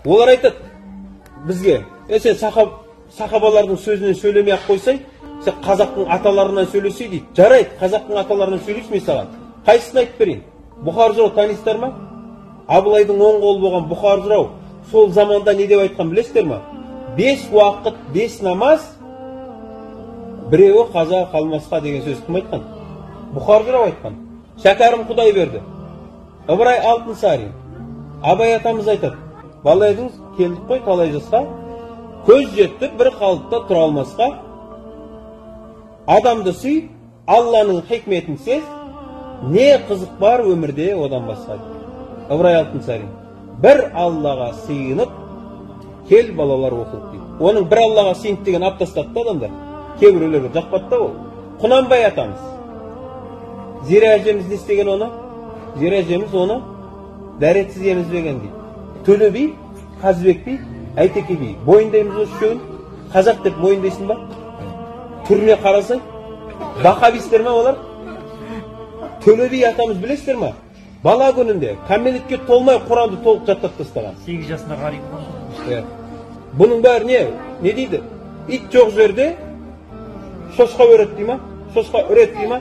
Олар айтады бізге, сен сахабалардың сөзінен сөйлемей ақ қойсай, сен қазақтың аталарынан сөйлесей дейді. Жарайды, қазақтың аталарынан сөйлейсің мен саған. Қайсысын айтып берейін? Бұхар жырау танисыздар ма? Абылайдың оң қолы болған Бұхар жырау сол заманда не деп айтқан білесіздер ма? 5 уақыт 5 намаз, біреуі қаза қалмасқа деген сөз кім айтқан? Бұхар жырау айтқан. Шәкәрім Құдайберді, Ыбырай Алтынсарин, Абай атамыз айтады. Бала едіңіз, келдік қой талай жасқа, көз жетті бір қалыпта тұра алмасқа. Адамды сүй, Алланың хикметін сез, не қызық бар өмірде одан басқа. Ыбырай Алтынсарин. Бір Аллаға сыйынып, кел балалар оқылып дейді. Оның бір Аллаға сыйынып деген ап тастады адамдар. Кейбіреулерге жақпады да ол. Құнанбай атамыз. Зира әжеміз не істеген оны? Зира әжеміз оны дәретсіз емізбеген дейді. Төле би, Қазыбек би, Әйтеке би. Мойындаймыз осы үшеуін. Қазақ деп мойындайсың ба? Түріне қарасай, бақа бейсіздер ме олар? Төле би атамыз білесіздер ма? Бала күнінде кәмелетке толмай Құранды толық жаттап тастаған. 8 жасында ғариф болған. Бұның бәрі не дейді? Ит жоқ жерде шошқа өрет дей ма? Шошқа өрет дей ма?